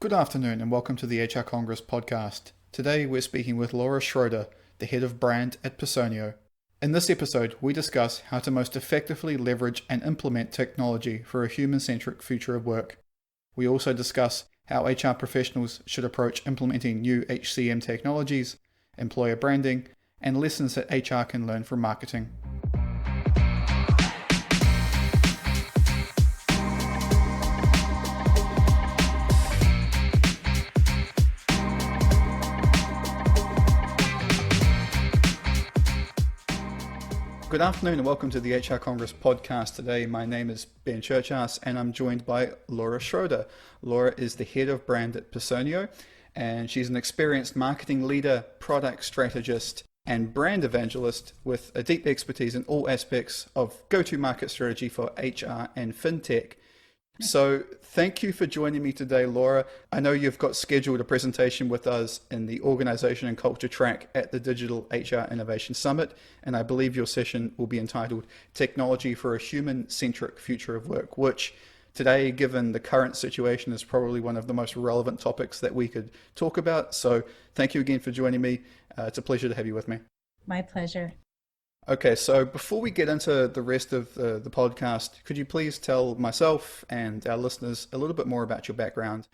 Good afternoon and welcome to the HR Congress podcast. Today we're speaking with Laura Schroeder, the head of brand at Personio. In this episode, we discuss how to most effectively leverage and implement technology for a human-centric future of work. We also discuss how HR professionals should approach implementing new HCM technologies, employer branding, and lessons that HR can learn from marketing. Good afternoon and welcome to the HR Congress podcast. Today, my name is Ben Churchhouse and I'm joined by Laura Schroeder. Laura is the head of brand at Personio, and she's an experienced marketing leader, product strategist, and brand evangelist with a deep expertise in all aspects of go-to-market strategy for HR and fintech. So thank you for joining me today, Laura. I know you've got scheduled a presentation with us in the Organization and Culture track at the Digital HR Innovation Summit, and I believe your session will be entitled Technology for a Human-Centric Future of Work, which today, given the current situation, is probably one of the most relevant topics that we could talk about. So thank you again for joining me. It's a pleasure to have you with me. My pleasure. Okay, so before we get into the rest of the podcast, could you please tell myself and our listeners a little bit more about your background?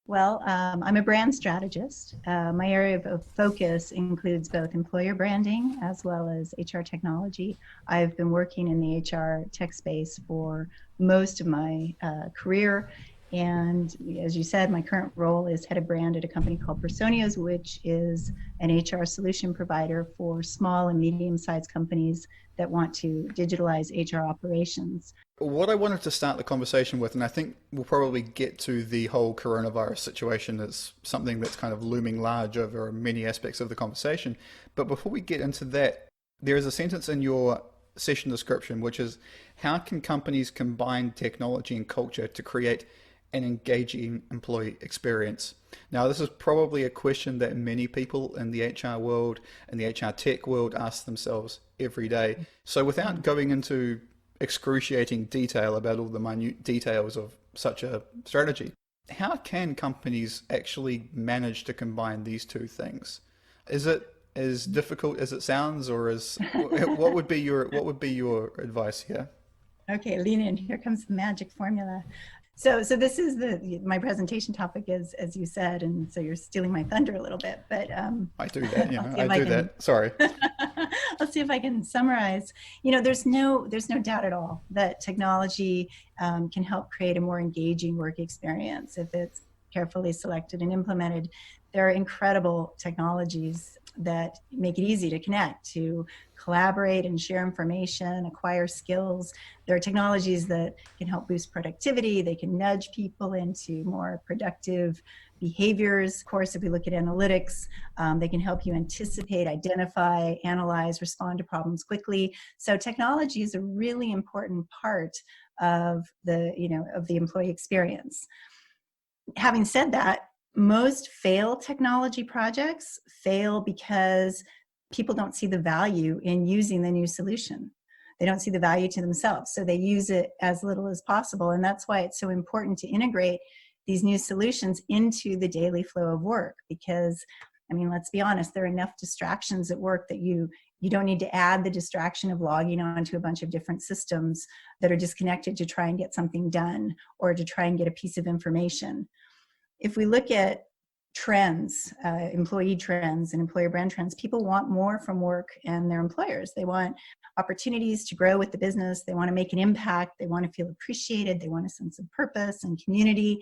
Well, I'm a brand strategist. My area of focus includes both employer branding as well as HR technology. I've been working in the HR tech space for most of my career. And as you said, my current role is head of brand at a company called Personio, which is an HR solution provider for small and medium-sized companies that want to digitalize HR operations. What I wanted to start the conversation with, and I think we'll probably get to the whole coronavirus situation as something that's kind of looming large over many aspects of the conversation. But before we get into that, there is a sentence in your session description, which is, how can companies combine technology and culture to create an engaging employee experience? Now, this is probably a question that many people in the HR world and the HR tech world ask themselves every day. So without going into excruciating detail about all the minute details of such a strategy, how can companies actually manage to combine these two things? Is it as difficult as it sounds, or what would be your advice here? Okay, lean in. Here comes the magic formula. So this is my presentation topic is, as you said, and so you're stealing my thunder a little bit, but I do that, I do that. Sorry. I'll see if I can summarize. There's no doubt at all that technology can help create a more engaging work experience if it's carefully selected and implemented. There are incredible technologies that make it easy to connect, to collaborate and share information, acquire skills. There are technologies that can help boost productivity. They can nudge people into more productive behaviors. Of course, if we look at analytics, they can help you anticipate, identify, analyze, respond to problems quickly. So technology is a really important part of the employee experience. Having said that, most failed technology projects fail because people don't see the value in using the new solution. They don't see the value to themselves, so they use it as little as possible. And that's why it's so important to integrate these new solutions into the daily flow of work. Because, let's be honest, there are enough distractions at work that you don't need to add the distraction of logging on to a bunch of different systems that are disconnected to try and get something done or to try and get a piece of information. If we look at trends, employee trends and employer brand trends, people want more from work and their employers. They want opportunities to grow with the business. They want to make an impact. They want to feel appreciated. They want a sense of purpose and community.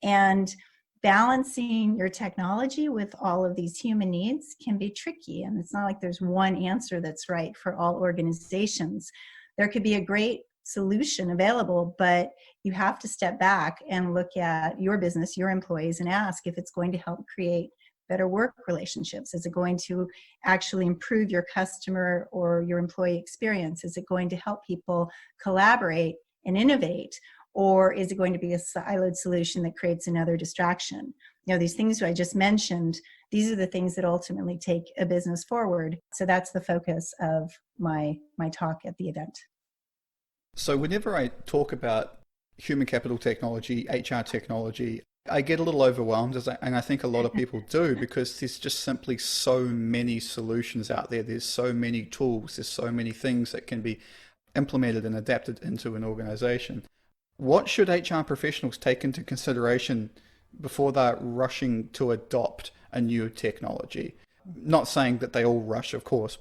And balancing your technology with all of these human needs can be tricky. And it's not like there's one answer that's right for all organizations. There could be a great solution available, but you have to step back and look at your business, your employees, and ask if it's going to help create better work relationships. Is it going to actually improve your customer or your employee experience? Is it going to help people collaborate and innovate? Or is it going to be a siloed solution that creates another distraction? These things I just mentioned, these are the things that ultimately take a business forward. So that's the focus of my talk at the event. So whenever I talk about human capital technology, HR technology, I get a little overwhelmed, and I think a lot of people do, because there's just simply so many solutions out there. There's so many tools, there's so many things that can be implemented and adapted into an organization. What should HR professionals take into consideration before they're rushing to adopt a new technology? Not saying that they all rush, of course.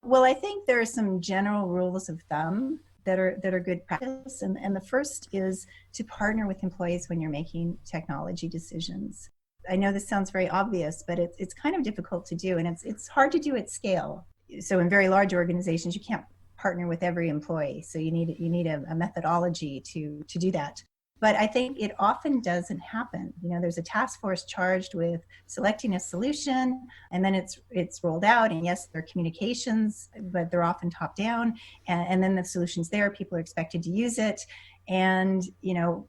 Well, I think there are some general rules of thumb that are good practice. And the first is to partner with employees when you're making technology decisions. I know this sounds very obvious, but it's kind of difficult to do, and it's hard to do at scale. So in very large organizations, you can't partner with every employee. So you need a methodology to do that. But I think it often doesn't happen. There's a task force charged with selecting a solution, and then it's rolled out. And yes, there are communications, but they're often top down. And then the solution's there, people are expected to use it. And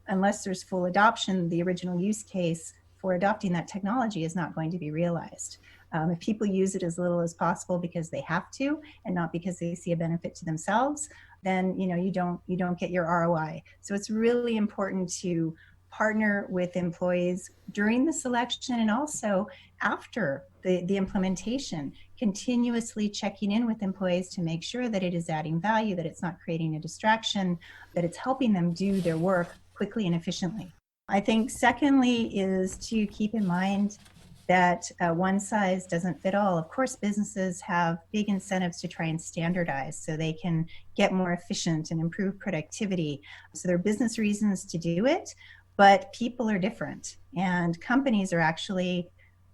unless there's full adoption, the original use case for adopting that technology is not going to be realized. If people use it as little as possible because they have to, and not because they see a benefit to themselves, then you don't get your ROI. So it's really important to partner with employees during the selection and also after the implementation, continuously checking in with employees to make sure that it is adding value, that it's not creating a distraction, that it's helping them do their work quickly and efficiently. I think secondly is to keep in mind that one size doesn't fit all. Of course, businesses have big incentives to try and standardize so they can get more efficient and improve productivity. So there are business reasons to do it, but people are different. And companies are actually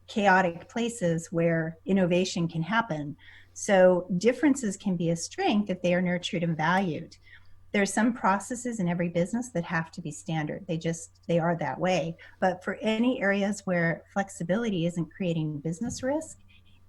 chaotic places where innovation can happen. So differences can be a strength if they are nurtured and valued. There are some processes in every business that have to be standard. They are that way. But for any areas where flexibility isn't creating business risk,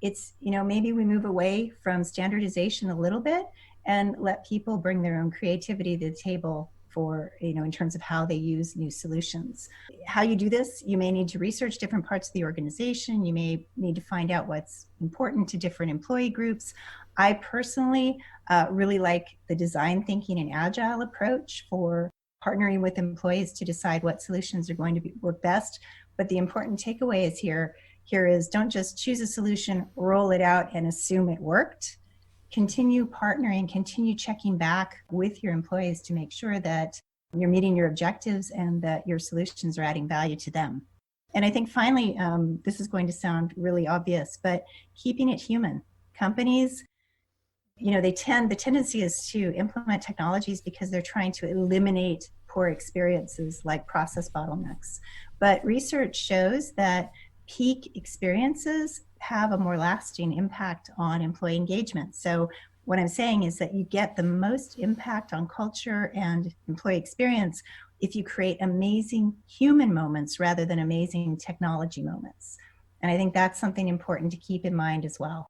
it's, maybe we move away from standardization a little bit and let people bring their own creativity to the table for, in terms of how they use new solutions. How you do this, you may need to research different parts of the organization. You may need to find out what's important to different employee groups. I personally really like the design thinking and agile approach for partnering with employees to decide what solutions are going to work best. But the important takeaway is here is don't just choose a solution, roll it out, and assume it worked. Continue partnering, continue checking back with your employees to make sure that you're meeting your objectives and that your solutions are adding value to them. And I think finally, this is going to sound really obvious, but keeping it human. Companies, the tendency is to implement technologies because they're trying to eliminate poor experiences like process bottlenecks. But research shows that peak experiences have a more lasting impact on employee engagement. So what I'm saying is that you get the most impact on culture and employee experience if you create amazing human moments rather than amazing technology moments. And I think that's something important to keep in mind as well.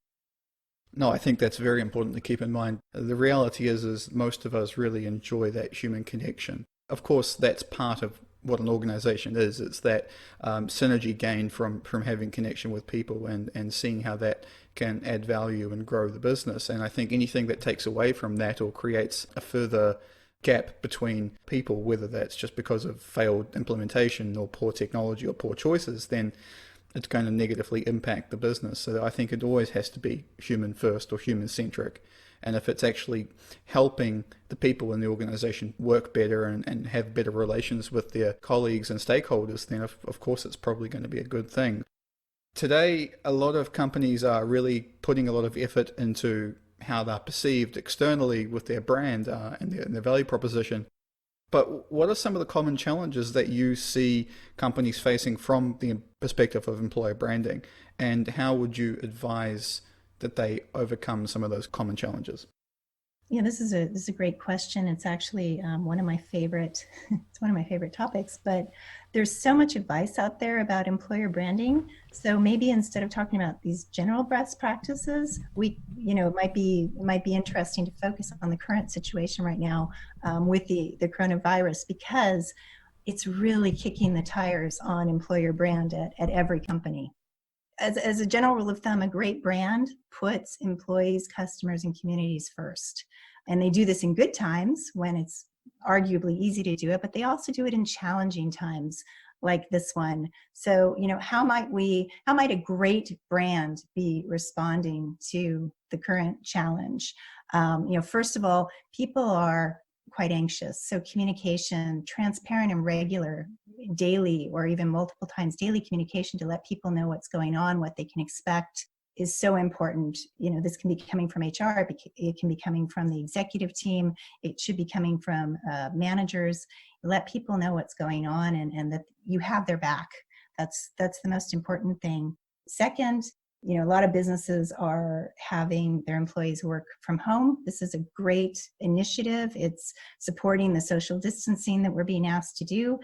No, I think that's very important to keep in mind. The reality is most of us really enjoy that human connection. Of course, that's part of what an organization is. It's that synergy gain from having connection with people and seeing how that can add value and grow the business. And I think anything that takes away from that or creates a further gap between people, whether that's just because of failed implementation or poor technology or poor choices, then it's going to negatively impact the business. So I think it always has to be human first or human-centric. And if it's actually helping the people in the organization work better and have better relations with their colleagues and stakeholders, then of course it's probably going to be a good thing. Today, a lot of companies are really putting a lot of effort into how they're perceived externally with their brand and their value proposition. But what are some of the common challenges that you see companies facing from the perspective of employer branding? And how would you advise that they overcome some of those common challenges? Yeah, this is a great question. It's actually one of my favorite topics, but there's so much advice out there about employer branding. So maybe instead of talking about these general best practices, it might be interesting to focus on the current situation right now with the coronavirus, because it's really kicking the tires on employer brand at every company. As a general rule of thumb, a great brand puts employees, customers, and communities first. And they do this in good times when it's arguably easy to do it, but they also do it in challenging times like this one. So, how might a great brand be responding to the current challenge? First of all, people are quite anxious. So communication, transparent and regular, daily or even multiple times daily communication to let people know what's going on, what they can expect, is so important. This can be coming from HR, it can be coming from the executive team, it should be coming from managers. Let people know what's going on and that you have their back. That's the most important thing. Second, a lot of businesses are having their employees work from home. This is a great initiative. It's supporting the social distancing that we're being asked to do.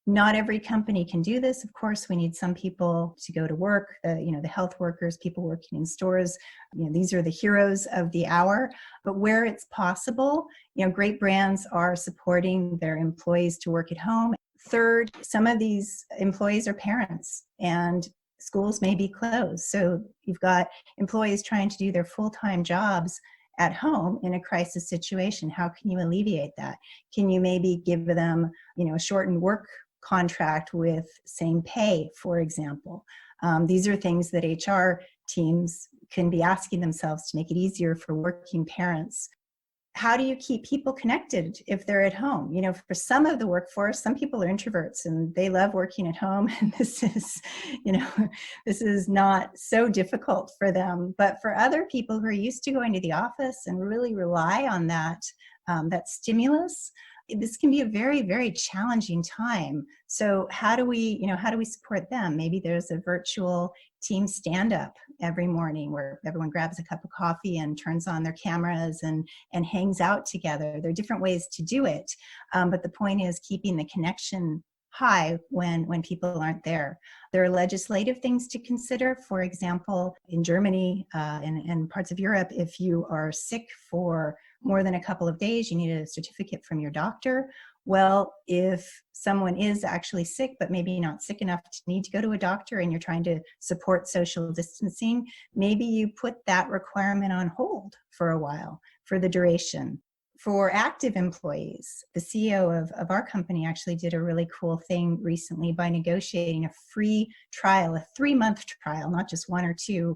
Not every company can do this. Of course, we need some people to go to work, the health workers, people working in stores. These are the heroes of the hour. But where it's possible, great brands are supporting their employees to work at home. Third, some of these employees are parents and schools may be closed. So you've got employees trying to do their full-time jobs at home in a crisis situation. How can you alleviate that? Can you maybe give them, a shortened work contract with same pay, for example? These are things that HR teams can be asking themselves to make it easier for working parents. How do you keep people connected if they're at home? For some of the workforce, some people are introverts and they love working at home. And this is not so difficult for them. But for other people who are used to going to the office and really rely on that stimulus, this can be a very, very challenging time. So how do we support them? Maybe there's a virtual team stand-up every morning where everyone grabs a cup of coffee and turns on their cameras and hangs out together. There are different ways to do it, but the point is keeping the connection high when people aren't there. There are legislative things to consider. For example, in Germany and parts of Europe, if you are sick for more than a couple of days, you need a certificate from your doctor. Well, if someone is actually sick, but maybe not sick enough to need to go to a doctor and you're trying to support social distancing, maybe you put that requirement on hold for a while, for the duration. For active employees, the CEO of our company actually did a really cool thing recently by negotiating a free trial, a 3-month trial, not just 1 or 2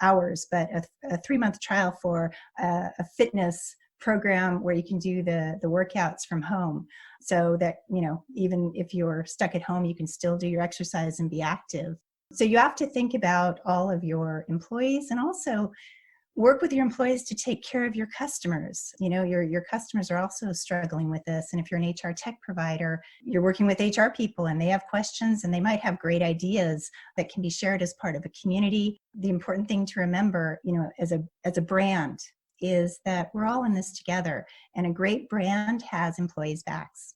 hours, but a 3-month trial for a fitness program where you can do the workouts from home, so that even if you're stuck at home, you can still do your exercise and be active. So you have to think about all of your employees and also work with your employees to take care of your customers. Your customers are also struggling with this. And if you're an HR tech provider, you're working with HR people and they have questions and they might have great ideas that can be shared as part of a community. The important thing to remember, as a brand, is that we're all in this together, and a great brand has employees' backs.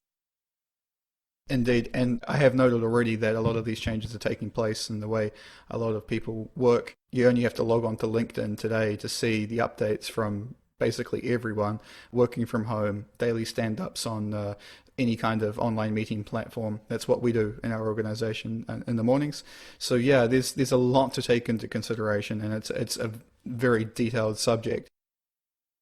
Indeed, and I have noted already that a lot of these changes are taking place in the way a lot of people work. You only have to log on to LinkedIn today to see the updates from basically everyone working from home, daily stand-ups on any kind of online meeting platform. That's what we do in our organization in the mornings. So yeah, there's a lot to take into consideration, and it's a very detailed subject.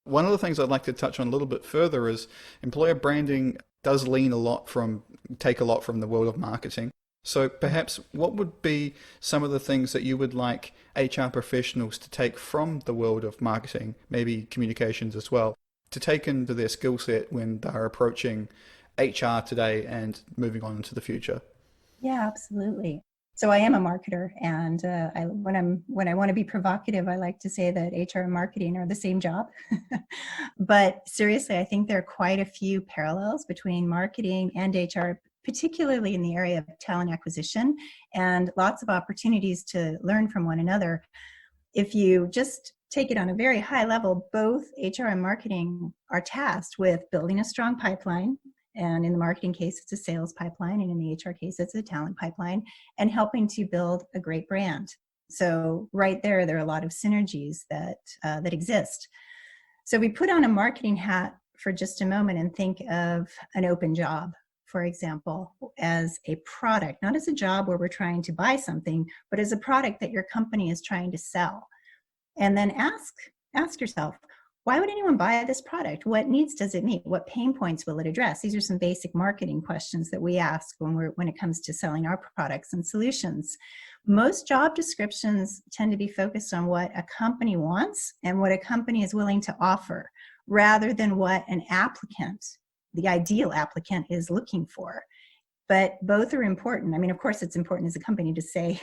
One of the things I'd like to touch on a little bit further is employer branding does take a lot from the world of marketing. So perhaps what would be some of the things that you would like HR professionals to take from the world of marketing, maybe communications as well, to take into their skill set when they're approaching HR today and moving on into the future? Yeah, absolutely. So I am a marketer, and when I want to be provocative, I like to say that HR and marketing are the same job. But seriously, I think there are quite a few parallels between marketing and HR, particularly in the area of talent acquisition, and lots of opportunities to learn from one another. If you just take it on a very high level, both HR and marketing are tasked with building a strong pipeline. And in the marketing case, it's a sales pipeline. And in the HR case, it's a talent pipeline, and helping to build a great brand. So right there are a lot of synergies that exist. So we put on a marketing hat for just a moment and think of an open job, for example, as a product, not as a job where we're trying to buy something, but as a product that your company is trying to sell. And then ask yourself, Why would anyone buy this product? What needs does it meet? What pain points will it address? These are some basic marketing questions that we ask when it comes to selling our products and solutions. Most job descriptions tend to be focused on what a company wants and what a company is willing to offer, rather than what an applicant, the ideal applicant, is looking for. But both are important. I mean, of course, it's important as a company to say,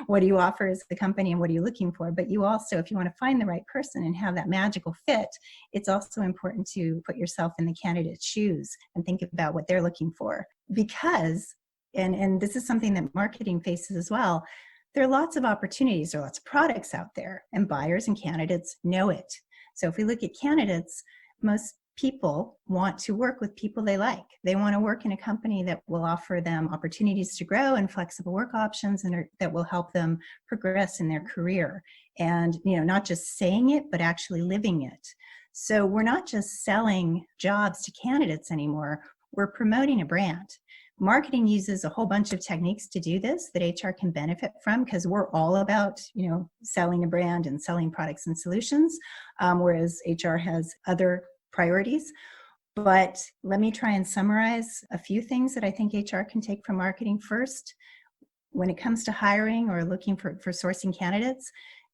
what do you offer as the company and what are you looking for? But you also, if you want to find the right person and have that magical fit, it's also important to put yourself in the candidate's shoes and think about what they're looking for. Because, and this is something that marketing faces as well, there are lots of opportunities, there are lots of products out there, and buyers and candidates know it. So if we look at candidates, most people want to work with people they like. They want to work in a company that will offer them opportunities to grow and flexible work options, and that will help them progress in their career. And, not just saying it, but actually living it. So we're not just selling jobs to candidates anymore. We're promoting a brand. Marketing uses a whole bunch of techniques to do this that HR can benefit from, because we're all about, selling a brand and selling products and solutions, whereas HR has other priorities. But let me try and summarize a few things that I think HR can take from marketing. First, when it comes to hiring or looking for sourcing candidates,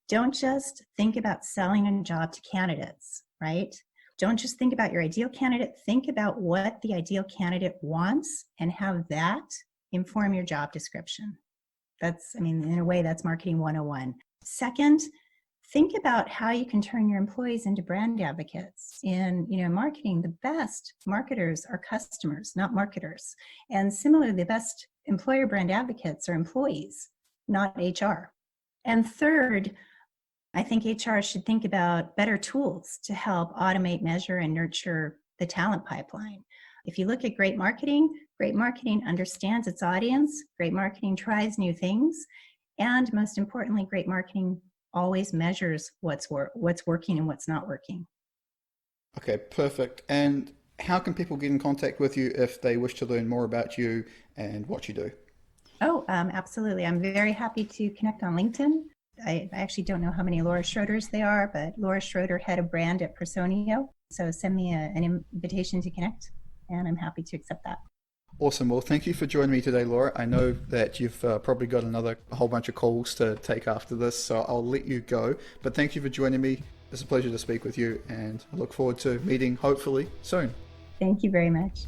don't just think about selling a job to candidates, right? Don't just think about your ideal candidate. Think about what the ideal candidate wants and have that inform your job description. In a way, that's marketing 101. Second, think about how you can turn your employees into brand advocates. In marketing, the best marketers are customers, not marketers. And similarly, the best employer brand advocates are employees, not HR. And third, I think HR should think about better tools to help automate, measure, and nurture the talent pipeline. If you look at great marketing understands its audience, great marketing tries new things, and most importantly, great marketing always measures what's working and what's not working. Okay, perfect. And how can people get in contact with you if they wish to learn more about you and what you do? Oh, absolutely. I'm very happy to connect on LinkedIn. I actually don't know how many Laura Schroeders there are, but Laura Schroeder, head of brand at Personio. So send me an invitation to connect, and I'm happy to accept that. Awesome. Well, thank you for joining me today, Laura. I know that you've probably got a whole bunch of calls to take after this, so I'll let you go. But thank you for joining me. It's a pleasure to speak with you, and I look forward to meeting hopefully soon. Thank you very much.